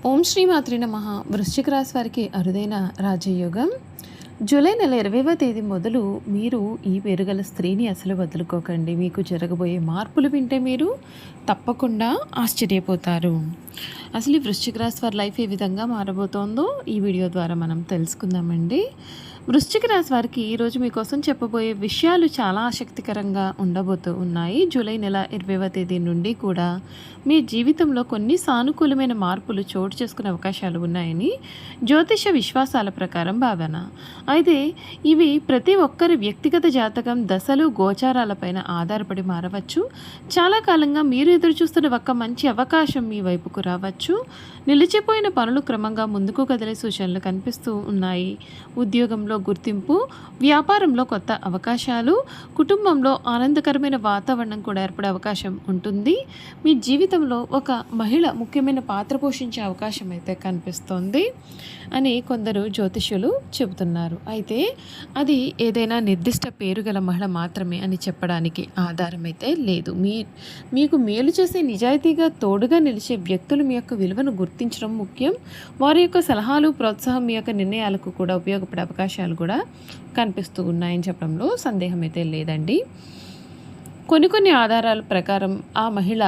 ఓం శ్రీ మాత్రే నమః. వృశ్చిక రాశి వారికి అరుదైన రాజయోగం. జూలై నెల 20వ తేదీ మొదలు మీరు ఈ పేరుగల స్త్రీని అసలు వదులుకోకండి. మీకు జరగబోయే మార్పులు వింటే మీరు తప్పకుండా ఆశ్చర్యపోతారు. అసలు ఈ వృశ్చిక రాశి వారి లైఫ్ ఏ విధంగా మారబోతోందో ఈ వీడియో ద్వారా మనం తెలుసుకుందామండి. వృశ్చిక రాశి వారికి ఈరోజు మీకోసం చెప్పబోయే విషయాలు చాలా ఆసక్తికరంగా ఉండబోతూ ఉన్నాయి. జూలై నెల 20వ తేదీ నుండి కూడా మీ జీవితంలో కొన్ని సానుకూలమైన మార్పులు చోటు చేసుకునే అవకాశాలు ఉన్నాయని జ్యోతిష విశ్వాసాల ప్రకారం భావన. అయితే ఇవి ప్రతి ఒక్కరి వ్యక్తిగత జాతకం, దశలు, గోచారాలపైన ఆధారపడి మారవచ్చు. చాలా కాలంగా మీరు ఎదురు చూస్తున్న ఒక మంచి అవకాశం మీ వైపుకు రావచ్చు. నిలిచిపోయిన పనులు క్రమంగా ముందుకు కదిలే సూచనలు కనిపిస్తూ ఉన్నాయి. ఉద్యోగంలో గుర్తింపు, వ్యాపారంలో కొత్త అవకాశాలు, కుటుంబంలో ఆనందకరమైన వాతావరణం కూడా ఏర్పడే అవకాశం ఉంటుంది. మీ జీవితంలో ఒక మహిళ ముఖ్యమైన పాత్ర పోషించే అవకాశం అయితే కనిపిస్తోంది అని కొందరు జ్యోతిష్యులు చెబుతున్నారు. అయితే అది ఏదైనా నిర్దిష్ట పేరు గల మహిళ మాత్రమే అని చెప్పడానికి ఆధారం అయితే లేదు. మీకు మేలు చేసే, నిజాయితీగా తోడుగా నిలిచే వ్యక్తులు మీ యొక్క విలువను గుర్తించడం ముఖ్యం. వారి యొక్క సలహాలు, ప్రోత్సాహం మీ యొక్క నిర్ణయాలకు కూడా ఉపయోగపడే అవకాశాలు కూడా కనిపిస్తూ ఉన్నాయని చెప్పడంలో సందేహం అయితే లేదండి. కొన్ని ఆధారాల ప్రకారం ఆ మహిళ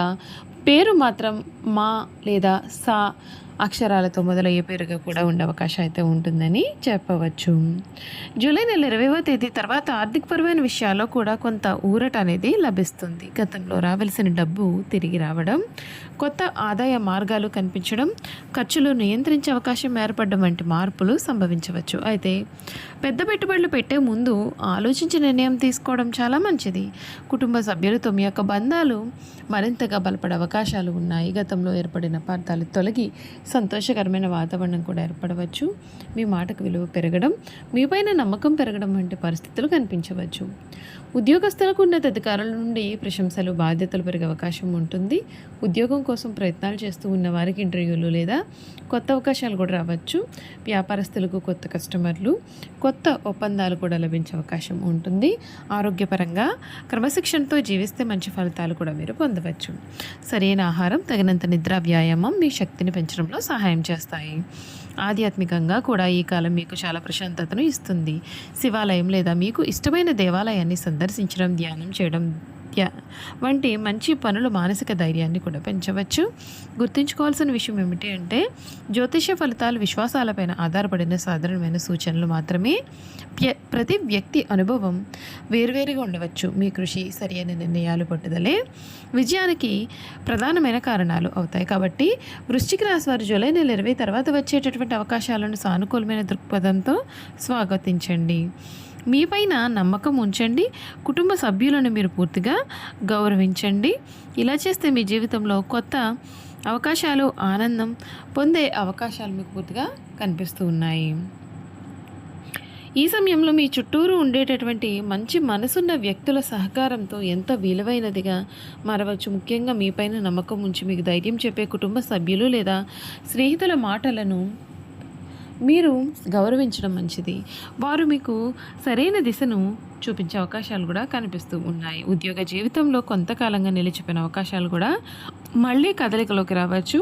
పేరు మాత్రం మా లేదా సా అక్షరాలతో మొదలయ్యే పేరుగా కూడా ఉండే అవకాశం అయితే ఉంటుందని చెప్పవచ్చు. జూలై నెల 20వ తేదీ తర్వాత ఆర్థికపరమైన విషయాల్లో కూడా కొంత ఊరట అనేది లభిస్తుంది. గతంలో రావాల్సిన డబ్బు తిరిగి రావడం, కొత్త ఆదాయ మార్గాలు కనిపించడం, ఖర్చులు నియంత్రించే అవకాశం ఏర్పడడం వంటి మార్పులు సంభవించవచ్చు. అయితే పెద్ద పెట్టుబడులు పెట్టే ముందు ఆలోచించి నిర్ణయం తీసుకోవడం చాలా మంచిది. కుటుంబ సభ్యులతో మీ యొక్క బంధాలు మరింతగా బలపడే అవకాశాలు ఉన్నాయి. గతంలో ఏర్పడిన అపార్థాలు తొలగి సంతోషకరమైన వాతావరణం కూడా ఏర్పడవచ్చు. మీ మాటకు విలువ పెరగడం, మీపైన నమ్మకం పెరగడం వంటి పరిస్థితులు కనిపించవచ్చు. ఉద్యోగస్తులకు ఉన్నత అధికారుల నుండి ప్రశంసలు, బాధ్యతలు పెరిగే అవకాశం ఉంటుంది. ఉద్యోగం కోసం ప్రయత్నాలు చేస్తూ ఉన్న వారికి ఇంటర్వ్యూలు లేదా కొత్త అవకాశాలు కూడా రావచ్చు. వ్యాపారస్తులకు కొత్త కస్టమర్లు, కొత్త ఒప్పందాలు కూడా లభించే అవకాశం ఉంటుంది. ఆరోగ్యపరంగా క్రమశిక్షణతో జీవిస్తే మంచి ఫలితాలు కూడా మీరు పొందవచ్చు. సరైన ఆహారం, తగినంత నిద్ర, వ్యాయామం మీ శక్తిని పెంచడంలో సహాయం చేస్తాయి. ఆధ్యాత్మికంగా కూడా ఈ కాలం మీకు చాలా ప్రశాంతతను ఇస్తుంది. శివాలయం లేదా మీకు ఇష్టమైన దేవాలయాన్ని సందర్శించడం, ధ్యానం చేయడం వంటి మంచి పనులు మానసిక ధైర్యాన్ని కూడా పెంచవచ్చు. గుర్తుంచుకోవాల్సిన విషయం ఏమిటి అంటే, జ్యోతిష ఫలితాలు విశ్వాసాలపైన ఆధారపడిన సాధారణమైన సూచనలు మాత్రమే. ప్రతి వ్యక్తి అనుభవం వేరువేరుగా ఉండవచ్చు. మీ కృషి, సరైన నిర్ణయాలు, పట్టుదలే విజయానికి ప్రధానమైన కారణాలు అవుతాయి. కాబట్టి వృశ్చిక రాశి వారు జూలై నెల 20 తర్వాత వచ్చేటటువంటి అవకాశాలను సానుకూలమైన దృక్పథంతో స్వాగతించండి. మీపైన నమ్మకం ఉంచండి. కుటుంబ సభ్యులను మీరు పూర్తిగా గౌరవించండి. ఇలా చేస్తే మీ జీవితంలో కొత్త అవకాశాలు, ఆనందం పొందే అవకాశాలు మీకు పూర్తిగా కనిపిస్తూ ఉన్నాయి. ఈ సమయంలో మీ చుట్టూరు ఉండేటటువంటి మంచి మనసున్న వ్యక్తుల సహకారంతో ఎంత విలువైనదిగా మారవచ్చు. ముఖ్యంగా మీపైన నమ్మకం ఉంచి మీకు ధైర్యం చెప్పే కుటుంబ సభ్యులు లేదా స్నేహితుల మాటలను మీరు గౌరవించడం మంచిది. వారు మీకు సరైన దిశను చూపించే అవకాశాలు కూడా కనిపిస్తూ ఉన్నాయి. ఉద్యోగ జీవితంలో కొంతకాలంగా నిలిచిపోయిన అవకాశాలు కూడా మళ్ళీ కదలికలోకి రావచ్చు.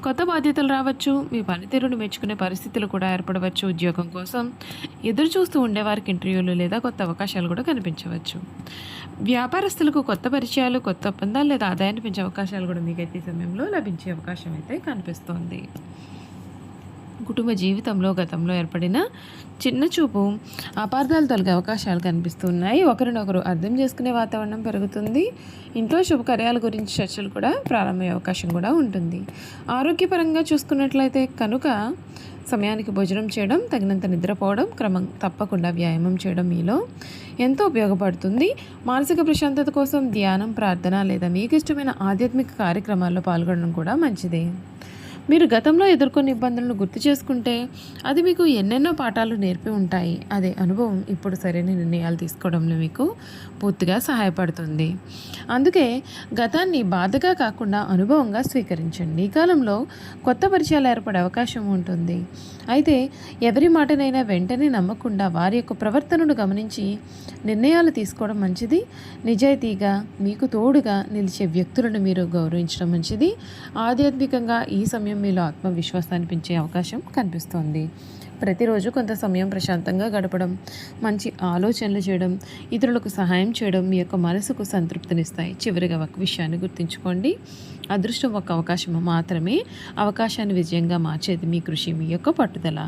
కొత్త బాధ్యతలు రావచ్చు. మీ పనితీరును మెచ్చుకునే పరిస్థితులు కూడా ఏర్పడవచ్చు. ఉద్యోగం కోసం ఎదురు చూస్తూ ఉండేవారికి ఇంటర్వ్యూలు లేదా కొత్త అవకాశాలు కూడా కనిపించవచ్చు. వ్యాపారస్తులకు కొత్త పరిచయాలు, కొత్త ఒప్పందాలు లేదా ఆదాయాన్ని పెంచే అవకాశాలు కూడా మీకైతే ఈ సమయంలో లభించే అవకాశం అయితే కనిపిస్తోంది. కుటుంబ జీవితంలో గతంలో ఏర్పడిన చిన్న చూపు, అపార్థాలు తొలగే అవకాశాలు కనిపిస్తున్నాయి. ఒకరినొకరు అర్థం చేసుకునే వాతావరణం పెరుగుతుంది. ఇంట్లో శుభకార్యాల గురించి చర్చలు కూడా ప్రారంభమయ్యే అవకాశం కూడా ఉంటుంది. ఆరోగ్యపరంగా చూసుకున్నట్లయితే కనుక సమయానికి భోజనం చేయడం, తగినంత నిద్రపోవడం, క్రమం తప్పకుండా వ్యాయామం చేయడం మీలో ఎంతో ఉపయోగపడుతుంది. మానసిక ప్రశాంతత కోసం ధ్యానం, ప్రార్థన లేదా మీకు ఇష్టమైన ఆధ్యాత్మిక కార్యక్రమాల్లో పాల్గొనడం కూడా మంచిదే. మీరు గతంలో ఎదుర్కొన్న ఇబ్బందులను గుర్తు చేసుకుంటే అది మీకు ఎన్నెన్నో పాఠాలు నేర్పి ఉంటాయి. అదే అనుభవం ఇప్పుడు సరైన నిర్ణయాలు తీసుకోవడంలో మీకు పూర్తిగా సహాయపడుతుంది. అందుకే గతాన్ని బాధగా కాకుండా అనుభవంగా స్వీకరించండి. ఈ కాలంలో కొత్త పరిచయాలు ఏర్పడే అవకాశం ఉంటుంది. అయితే ఎవరి మాటనైనా వెంటనే నమ్మకుండా వారి యొక్క ప్రవర్తనను గమనించి నిర్ణయాలు తీసుకోవడం మంచిది. నిజాయితీగా మీకు తోడుగా నిలిచే వ్యక్తులను మీరు గౌరవించడం మంచిది. ఆధ్యాత్మికంగా ఈ సమయం సమయం మీలో ఆత్మవిశ్వాసాన్ని పెంచే అవకాశం కనిపిస్తోంది. ప్రతిరోజు కొంత సమయం ప్రశాంతంగా గడపడం, మంచి ఆలోచనలు చేయడం, ఇతరులకు సహాయం చేయడం మీ యొక్క మనసుకు సంతృప్తినిస్తాయి. చివరిగా ఒక విషయాన్ని గుర్తుంచుకోండి. అదృష్టం ఒక అవకాశం మాత్రమే. అవకాశాన్ని విజయంగా మార్చేది మీ కృషి, మీ యొక్క పట్టుదల,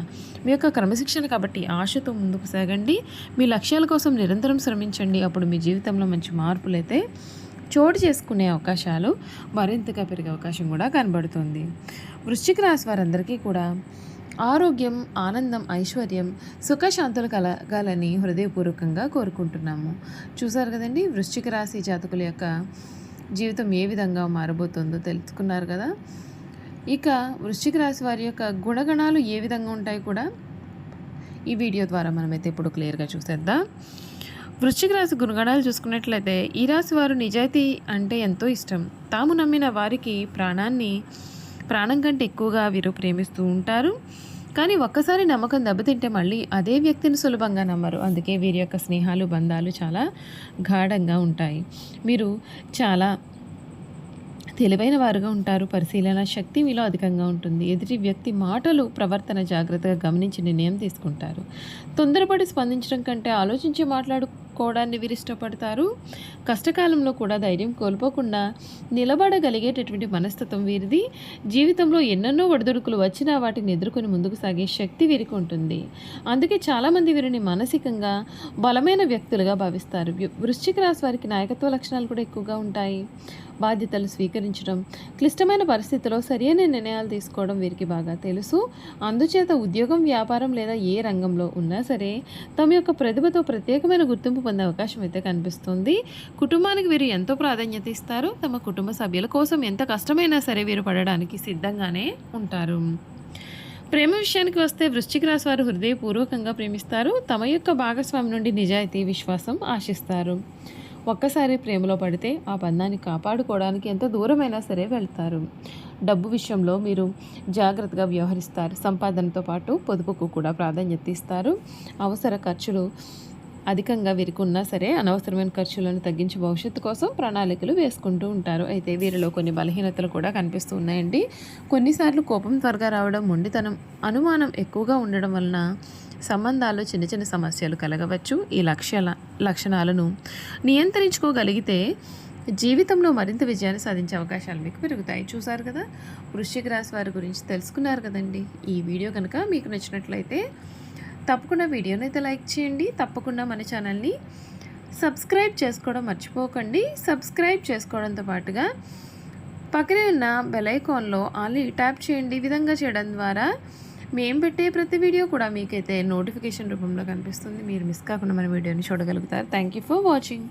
మీ యొక్క క్రమశిక్షణ. కాబట్టి ఆశతో ముందుకు సాగండి. మీ లక్ష్యాల కోసం నిరంతరం శ్రమించండి. అప్పుడు మీ జీవితంలో మంచి మార్పులైతే చోటు చేసుకునే అవకాశాలు మరింతగా పెరిగే అవకాశం కూడా కనబడుతుంది. వృశ్చిక రాశి వారందరికీ కూడా ఆరోగ్యం, ఆనందం, ఐశ్వర్యం, సుఖశాంతులు కలగాలని హృదయపూర్వకంగా కోరుకుంటున్నాము. చూసారు కదండి, వృశ్చిక రాశి జాతకుల యొక్క జీవితం ఏ విధంగా మారబోతుందో తెలుసుకున్నారు కదా. ఇక వృశ్చిక రాశి వారి యొక్క గుణగణాలు ఏ విధంగా ఉంటాయి కూడా ఈ వీడియో ద్వారా మనమైతే ఇప్పుడు క్లియర్గా చూసేద్దాం. వృశ్చిక రాశి గుణగణాలు చూసుకున్నట్లయితే ఈ రాశి వారు నిజాయితీ అంటే ఎంతో ఇష్టం. తాము నమ్మిన వారికి ప్రాణం కంటే ఎక్కువగా వీరు ప్రేమిస్తూ ఉంటారు. కానీ ఒక్కసారి నమ్మకం దెబ్బతింటే మళ్ళీ అదే వ్యక్తిని సులభంగా నమ్మరు. అందుకే వీరి యొక్క స్నేహాలు, బంధాలు చాలా గాఢంగా ఉంటాయి. వీరు చాలా తెలివైన వారుగా ఉంటారు. పరిశీలన శక్తి మీలో అధికంగా ఉంటుంది. ఎదుటి వ్యక్తి మాటలు, ప్రవర్తన జాగ్రత్తగా గమనించి నిర్ణయం తీసుకుంటారు. తొందరపడి స్పందించడం కంటే ఆలోచించి మాట్లాడుకోవడాన్ని వీరు ఇష్టపడతారు. కష్టకాలంలో కూడా ధైర్యం కోల్పోకుండా నిలబడగలిగేటటువంటి మనస్తత్వం వీరిది. జీవితంలో ఎన్నెన్నో ఒడిదుడుకులు వచ్చినా వాటిని ఎదుర్కొని ముందుకు సాగే శక్తి వీరికి ఉంటుంది. అందుకే చాలామంది వీరిని మానసికంగా బలమైన వ్యక్తులుగా భావిస్తారు. వృశ్చిక రాశి వారికి నాయకత్వ లక్షణాలు కూడా ఎక్కువగా ఉంటాయి. బాధ్యతలు స్వీకరించడం, క్లిష్టమైన పరిస్థితుల్లో సరైన నిర్ణయాలు తీసుకోవడం వీరికి బాగా తెలుసు. అందుచేత ఉద్యోగం, వ్యాపారం లేదా ఏ రంగంలో ఉన్నా సరే తమ యొక్క ప్రతిభతో ప్రత్యేకమైన గుర్తింపు పొందే అవకాశం అయితే కనిపిస్తుంది. కుటుంబానికి వీరు ఎంతో ప్రాధాన్యత ఇస్తారు. తమ కుటుంబ సభ్యుల కోసం ఎంత కష్టమైనా సరే వీరు పడడానికి సిద్ధంగానే ఉంటారు. ప్రేమ విషయానికి వస్తే వృశ్చిక రాశి వారు హృదయపూర్వకంగా ప్రేమిస్తారు. తమ యొక్క భాగస్వామి నుండి నిజాయితీ, విశ్వాసం ఆశిస్తారు. ఒక్కసారి ప్రేమలో పడితే ఆ బంధాన్ని కాపాడుకోవడానికి ఎంత దూరమైనా సరే వెళ్తారు. డబ్బు విషయంలో మీరు జాగ్రత్తగా వ్యవహరిస్తారు. సంపాదనతో పాటు పొదుపుకు కూడా ప్రాధాన్యత ఇస్తారు. అవసర ఖర్చులు అధికంగా వీరికి ఉన్నా సరే అనవసరమైన ఖర్చులను తగ్గించి భవిష్యత్తు కోసం ప్రణాళికలు వేసుకుంటూ ఉంటారు. అయితే వీరిలో కొన్ని బలహీనతలు కూడా కనిపిస్తూ ఉన్నాయండి. కొన్నిసార్లు కోపం త్వరగా రావడం, మొండితనం, అనుమానం ఎక్కువగా ఉండడం వలన సంబంధాల్లో చిన్న చిన్న సమస్యలు కలగవచ్చు. ఈ లక్షణాలను నియంత్రించుకోగలిగితే జీవితంలో మరింత విజయాన్ని సాధించే అవకాశాలు మీకు పెరుగుతాయి. చూసారు కదా, వృశ్చిక రాశి వారి గురించి తెలుసుకున్నారు కదండి. ఈ వీడియో కనుక మీకు నచ్చినట్లయితే తప్పకుండా వీడియోని అయితే లైక్ చేయండి. తప్పకుండా మన ఛానల్ని సబ్స్క్రైబ్ చేసుకోవడం మర్చిపోకండి. సబ్స్క్రైబ్ చేసుకోవడంతో పాటుగా పక్కనే ఉన్న బెల్ ఐకాన్లో ఆల్ ట్యాప్ చేయండి. ఈ విధంగా చేయడం ద్వారా మేము పెట్టే ప్రతి వీడియో కూడా మీకైతే నోటిఫికేషన్ రూపంలో కనిపిస్తుంది. మీరు మిస్ కాకుండా మన వీడియోని చూడగలుగుతారు. Thank you for watching.